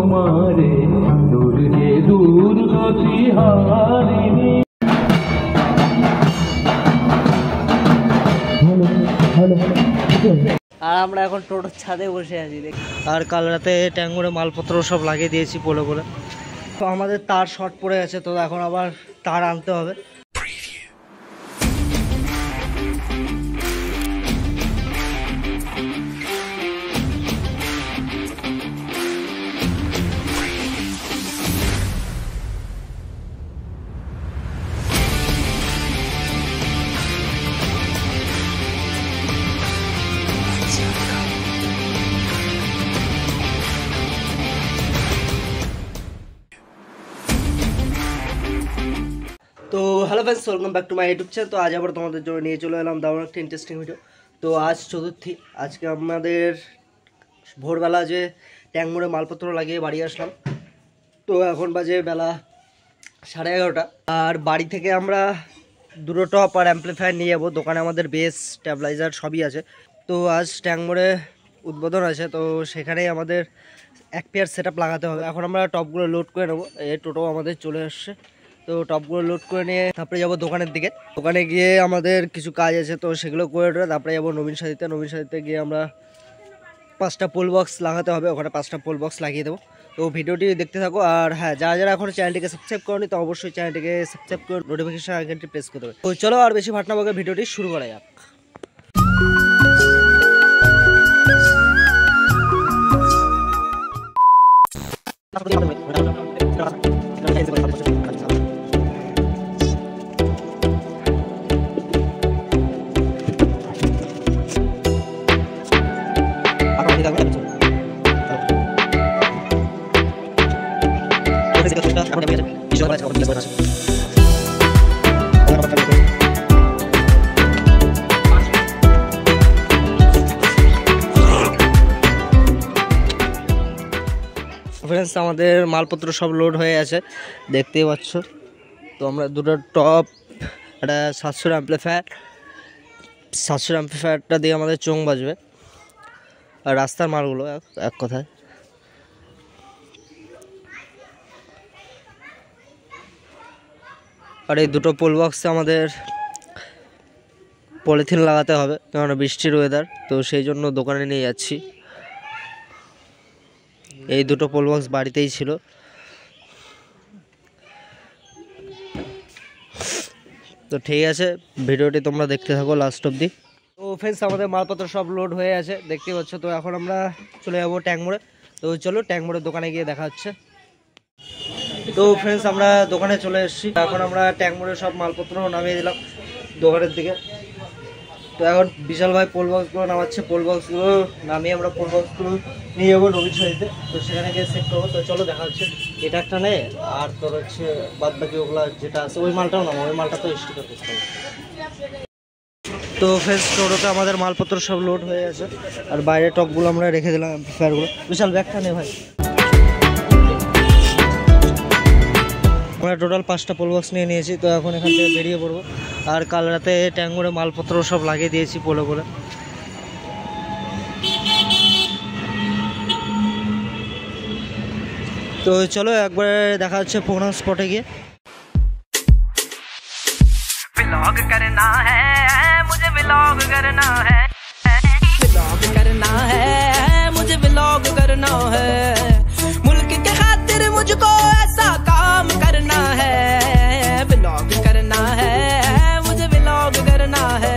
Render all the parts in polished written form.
তোমারে দূর যে দূর গতি হারিনি। আর আমরা এখন টোটোর ছাদে বসে আছি। আর কাল রাতে ট্যাঙ্গুরে মালপত্র সব লাগিয়ে দিয়েছি পোলো করে। তো আমাদের তার শর্ট পড়ে গেছে, তো এখন আবার তার আনতে হবে। তো hello friends, welcome back to my YouTube channel. তো আজ আবার তোমাদের জন্য নিয়ে চলে এলাম দারুণ একটা ইন্টারেস্টিং ভিডিও। তো আজ চতুর্থী, আজকে আমাদের ভোরবেলা যে ট্যাঙ্ক মোড়ে মালপত্র লাগিয়ে বাড়ি আসলাম। তো এখন বাজে বেলা 11:30। আর বাড়ি থেকে আমরা দুটো টপ আর অ্যাম্পলিফায়ার নিয়ে যাবো। দোকানে আমাদের বেস স্ট্যাবিলাইজার সবই আছে। তো আজ ট্যাঙ্ক মোড়ে উদ্বোধন আছে, তো সেখানেই আমাদের এক পেয়ার সেট লাগাতে হবে। এখন আমরা টপগুলো লোড করে নেবো। এই টোটো আমাদের চলে আসছে, তো টপগুলো লোড করে নিয়ে তারপরে যাবো দোকানের দিকে। দোকানে গিয়ে আমাদের কিছু কাজ আছে, তো সেগুলো করে তারপরে যাবো নবীন সাথীতে গিয়ে আমরা 5টা পোল বক্স লাগাতে হবে। ওখানে 5টা পোল বক্স লাগিয়ে দেবো। তো ভিডিওটি দেখতে থাকো। আর হ্যাঁ, যারা এখন চ্যানেলটিকে সাবস্ক্রাইব করনি, তো অবশ্যই চ্যানেলটিকে সাবস্ক্রাইব করে নোটিফিকেশন আইকনটি প্রেস করে দেবে। তো চলো আর বেশি ভাটনা বকে ভিডিওটি শুরু করা যাক। ফ্রেন্ডস, আমাদের মালপত্র সব লোড হয়ে আছে, দেখতেই পাচ্ছ। তো আমরা দুটো টপ, একটা 700 অ্যাম্পলিফায়ারটা দিয়ে আমাদের চোং বাজবে। আর রাস্তার মালগুলো এক কথায়। আর এই দুটো পোল বক্সে আমাদের পলিথিন লাগাতে হবে, কারণ বৃষ্টির ওয়েদার, তো সেই জন্য দোকানে নিয়ে যাচ্ছি। এই দুটো পোল বক্স বাড়িতেই ছিল। তো ঠিক আছে, ভিডিওটি তোমরা দেখতে থাকো লাস্ট অবধি। তো ফ্রেন্ডস, আমাদের মালপত্র সব লোড হয়ে আছে, দেখতে পাচ্ছ। তো এখন আমরা চলে যাবো ট্যাঙ্ক মোড়ে। তো চলো ট্যাঙ্ক মোড়ের দোকানে গিয়ে দেখা হচ্ছে। তো ফ্রেন্ডস, আমরা দোকানে চলে এসেছি। এখন আমরা ট্যাঙ্ক মোড়ে সব মালপত্র নামিয়ে দিলাম দোকানের দিকে। তো এখন বিশাল ভাই পোল বক্সগুলো নামাচ্ছে। পোল বক্সগুলো নামিয়ে আমরা পোল বক্সগুলো নিয়ে যাবো নবীন সাথীতে। তো সেখানে গিয়ে সেট করবো। তো চলো দেখা হচ্ছে। এটা একটা নেই, আর তোর হচ্ছে বাদ বাকি ওগুলো যেটা আছে ওই মালটাও নামো, ওই মালটা তো স্টিকার করতে হবে। তো ফ্রেন্ডস, টোটোতে আমাদের মালপত্র সব লোড হয়ে আছে। আর বাইরে টপগুলো আমরা রেখে দিলাম, অ্যাম্পলিফায়ারগুলো। বিশাল ব্যাগটা নেই ভাই। আমরা টোটাল 5টা পোল বক্স নিয়ে নিয়েছি। তো এখন এখান থেকে বেরিয়ে পড়বো। আর কাল রাতে ট্যাঙ্গুরে মালপত্র সব লাগিয়ে দিয়েছি পোলো করে। তো চলো একবার দেখা হচ্ছে প্রোগ্রাম স্পটে গিয়ে। व्लॉग करना है मुझे, व्लॉग करना है, व्लॉग करना है मुझे, व्लॉग करना है। मुल्क के खातिर मुझको ऐसा काम करना है, व्लॉग करना है मुझे, व्लॉग करना है।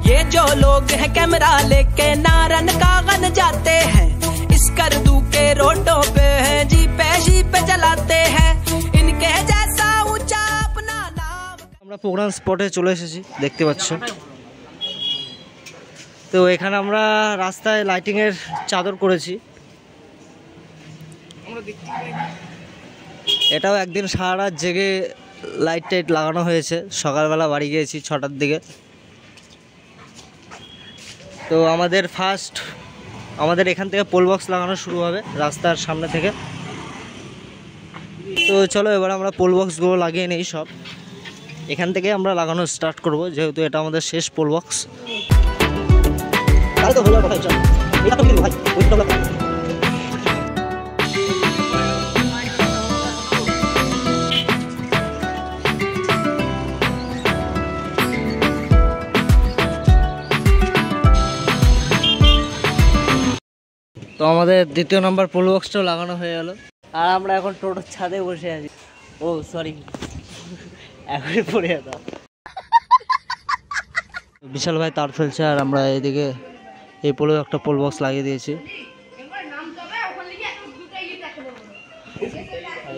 ये जो लोग हैं कैमरा लेके नारन कागन जाते हैं, इस करदू के रोडों पे हैं जीपे चलाते हैं, इनके जैसा ऊंचा अपना नाम। আমরা প্রোগ্রাম স্পটে চলে এসেছি, দেখতে পাচ্ছ। তো এখানে আমরা রাস্তায় লাইটিং এর চাদর করেছি। এটাও একদিন সারা রাত জেগে লাইট টাইট লাগানো হয়েছে। সকালবেলা বাড়ি গিয়েছি 6টার দিকে। তো আমাদের এখান থেকে পোল বক্স লাগানো শুরু হবে রাস্তার সামনে থেকে। তো চলো এবার আমরা পোল বক্সগুলো লাগিয়ে নেই সব। এখান থেকে আমরা লাগানো স্টার্ট করব, যেহেতু এটা আমাদের শেষ পোল বক্স। তো আমাদের দ্বিতীয় নম্বর পোল বক্সটাও লাগানো হয়ে গেল, আর আমরা এখন টোটোর ছাদে বসে আছি। ও সরি, এখনই পড়ে যেতাম। বিশাল ভাই তার ফেলছে, আর আমরা এইদিকে এই পোলেও একটা পোল বক্স লাগিয়ে দিয়েছি।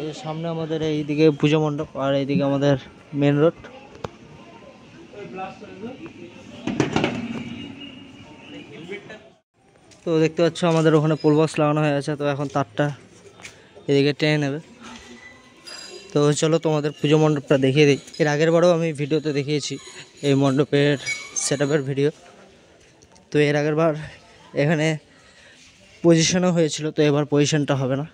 এই সামনে আমাদের এইদিকে পুজো মণ্ডপ, আর এইদিকে আমাদের মেন রোড। তো দেখতে পাচ্ছ আমাদের ওখানে পোল বক্স লাগানো হয়ে আছে। তো এখন তারটা এদিকে টেনে নেবে। তো চলো তোমাদের পুজো মণ্ডপটা দেখিয়ে দিই। এর আগের বারেও আমি ভিডিওতে দেখিয়েছি এই মণ্ডপের সেটআপের ভিডিও। তো এর আগের বার এখানে পজিশনও হয়েছিল, তো এবার পজিশনটা হবে না।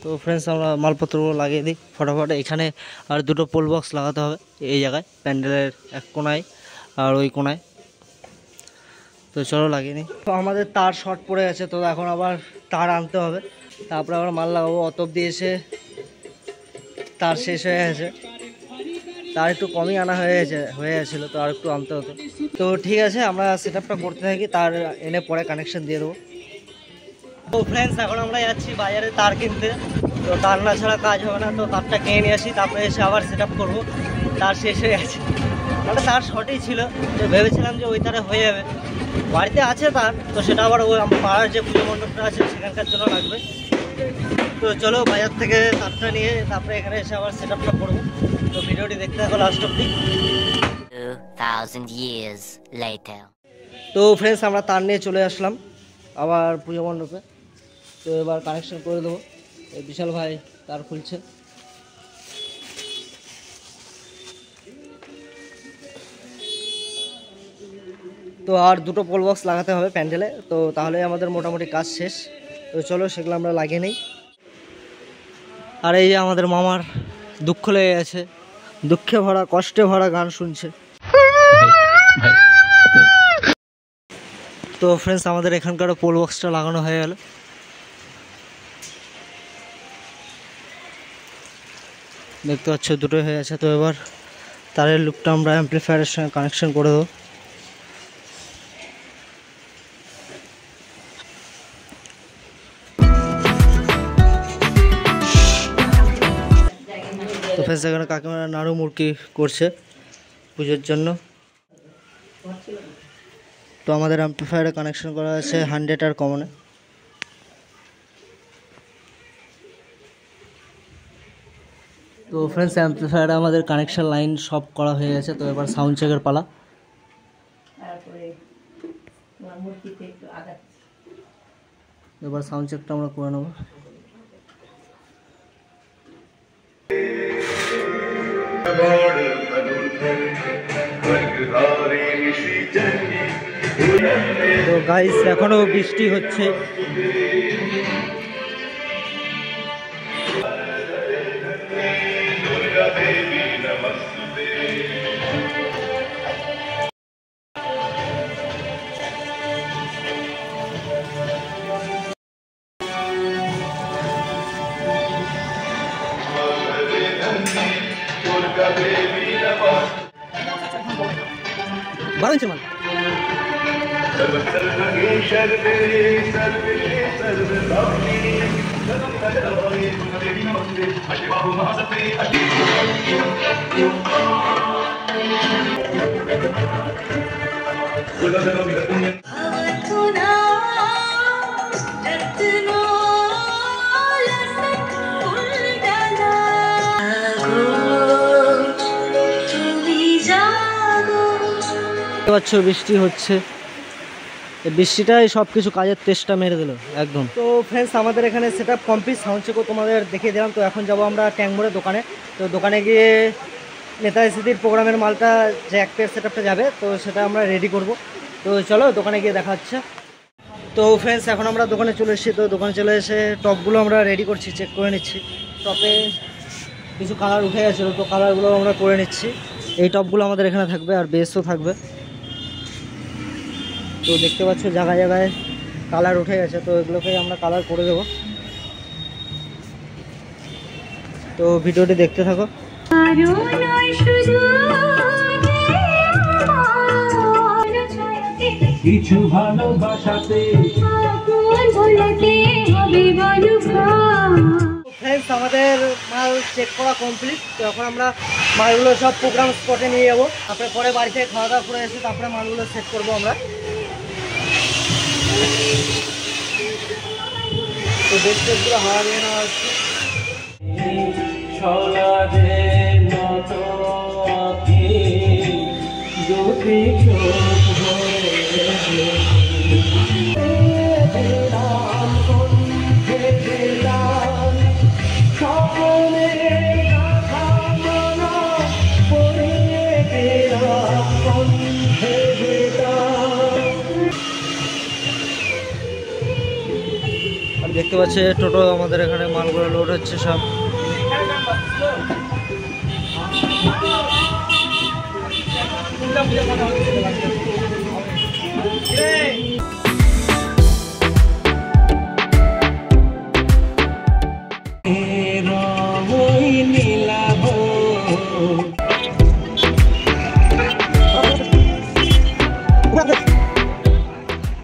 তো ফ্রেন্ডস, আমরা মালপত্রগুলো লাগিয়ে দিই ফটাফট। এখানে আর দুটো পোল বক্স লাগাতে হবে এই জায়গায়, প্যান্ডেলের এক কোনায় আর ওই কোনায়। তো চলো লাগিয়ে নিই। তো আমাদের তার শর্ট পড়ে গেছে, তো এখন আবার তার আনতে হবে, তারপরে আবার মাল লাগাবো। অত অব্দি এসে তার শেষ হয়ে গেছে, তার একটু কমই আনা হয়ে গেছিলো, তো আর একটু আনতে হতো। তো ঠিক আছে, আমরা সেটআপটা করতে থাকি, তার এনে পরে কানেকশন দিয়ে দেবো। তো ফ্রেন্ডস, এখন আমরা যাচ্ছি বাজারে তার কিনতে। তো তার না ছাড়া কাজ হবে না, তো তারটা কিনে নিয়ে আসি, তারপরে এসে আবার সেটআপ করবো। তার শেষ হয়ে গেছে, মানে তার শর্টই ছিল, যে ভেবেছিলাম যে ওই তারে হয়ে যাবে। বাড়িতে আছে তার, তো সেটা আবার ওই পাড়ার যে পুজো মণ্ডপটা আছে সেখানকার জন্য লাগবে। তো চলো বাজার থেকে তারটা নিয়ে তারপরে এখানে এসে আবার সেটআপটা করবো। তো ভিডিওটি দেখতে থাকো লাস্ট অব্দি। 2000 years later. তো ফ্রেন্ডস, আমরা তার নিয়ে চলে আসলাম আবার পুজো মণ্ডপে। তো এবার কানেকশন করে দেবো। এই বিশাল ভাই তার খুলছে। তো আর দুটো পোল বক্স লাগাতে হবে প্যান্ডেলে, তো তাহলে আমাদের মোটামুটি কাজ শেষ। তো চলো সেগুলো আমরা লাগিয়ে নিই। আর এই যে আমাদের মামার দুঃখ লেগে গেছে, দুঃখে ভরা কষ্টে ভরা গান শুনছে। তো ফ্রেন্ডস, আমাদের এখানকার পোল বক্সটা লাগানো হয়ে গেল। দেখতে পাচ্ছ দুটোই হয়ে আছে। তো এবার তারের লুপটা আমরা অ্যাম্পলিফায়ারের সঙ্গে কানেকশন করে দেবো। তো ফ্রেন্ডস, এখানে কাকিমারা নাড়ু মুরকি করছে পুজোর জন্য। তো আমাদের অ্যাম্পলিফায়ারে কানেকশন করা আছে 100 আর কমনে। তো ফ্রেন্ডস, অ্যাম্পলিফায়ারে আমাদের কানেকশন লাইন সব করা হয়ে গেছে। তো এবার সাউন্ড চেকের পালা। এবার সাউন্ড চেকটা আমরা করে নেব। তো গাইস, এখনো বৃষ্টি হচ্ছে। বারো মাল বৃষ্টি হচ্ছে। বৃষ্টিটাই সব কিছু কাজের তেষ্টা মেরে দিল একদম। তো ফ্রেন্ডস, আমাদের এখানে সেটআপ কমপ্লিট, সাউন্ড চেকও তোমাদের দেখিয়ে দিলাম। তো এখন যাব আমরা ট্যাঙ্ক মোড়ের দোকানে। তো দোকানে গিয়ে নেতাজি স্মৃতির প্রোগ্রামের মালটা যে এক পেয়ার সেটআপটা যাবে, তো সেটা আমরা রেডি করব। তো চলো দোকানে গিয়ে দেখা হচ্ছে। তো ফ্রেন্ডস এখন আমরা দোকানে চলে এসেছি। তো দোকানে চলে এসে টপগুলো আমরা রেডি করছি, চেক করে নিচ্ছি। টপে কিছু কালার উঠে গেছিলো, তো কালারগুলো আমরা করে নিচ্ছি। এই টপগুলো আমাদের এখানে থাকবে আর বেসও থাকবে। তো দেখতে পাচ্ছ জায়গায় জায়গায় কালার উঠে গেছে, তো এগুলোকে আমরা কালার করে দেবো। তো ভিডিওটি দেখতে থাকো। কিছু ভালোবাসাতে ফ্রেন্ডস আমাদের মাল চেক করা কমপ্লিট। তো এখন আমরা মালগুলো সব প্রোগ্রাম স্পটে নিয়ে যাবো। তারপরে পরে বাড়ি থেকে খাওয়া দাওয়া করে এসে তারপরে মালগুলো সেট করবো আমরা। তো বেডগুলো হাওয়া দিয়ে নেওয়া হচ্ছে। দেখতে পাচ্ছে টোটো আমাদের এখানে মালগুলো লোড হচ্ছে সব।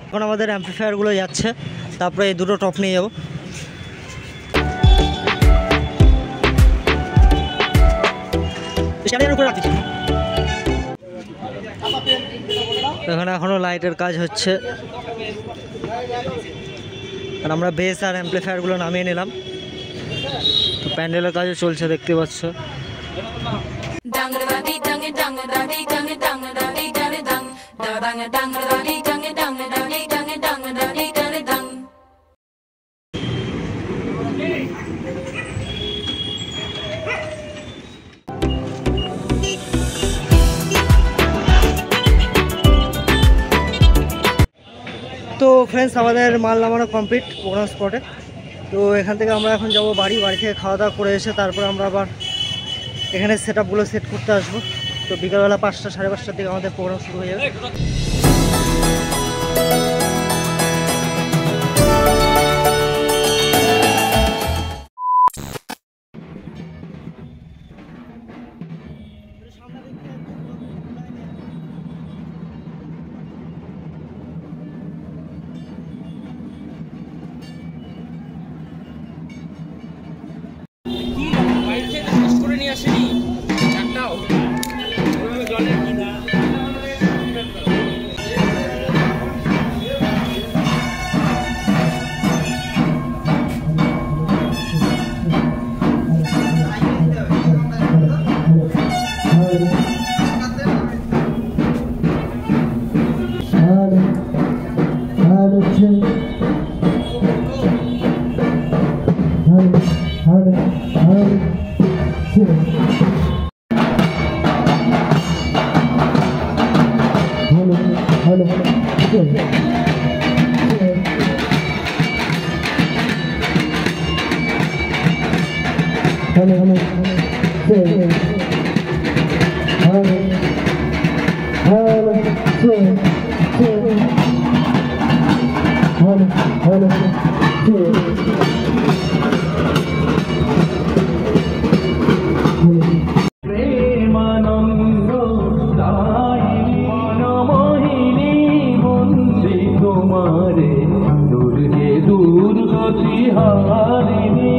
এখন আমাদের অ্যাম্পলিফায়ারগুলো যাচ্ছে, তারপরে এই দুটো টপ নিয়ে যাবো। এখানে এখনো লাইটের কাজ হচ্ছে আর আমরা বেস আর অ্যাম্পলিফায়ারগুলো নামিয়ে নিলাম। তো প্যান্ডেলের কাজও চলছে দেখতে পাচ্ছ। তো ফ্রেন্ডস আমাদের মাল নামানো কমপ্লিট প্রোগ্রাম স্পটে। তো এখান থেকে আমরা এখন যাব বাড়ি থেকে খাওয়া দাওয়া করে এসে তারপর আমরা আবার এখানে সেটআপগুলো সেট করতে আসবো। তো বিকালবেলা 5টা সাড়ে 5টার দিকে আমাদের প্রোগ্রাম শুরু হয়ে যাবে। প্রেমানন্দ দায়িনী মনমোহিনী বন্দে তোমারে দুর্গে দুর্গতি হারিণী।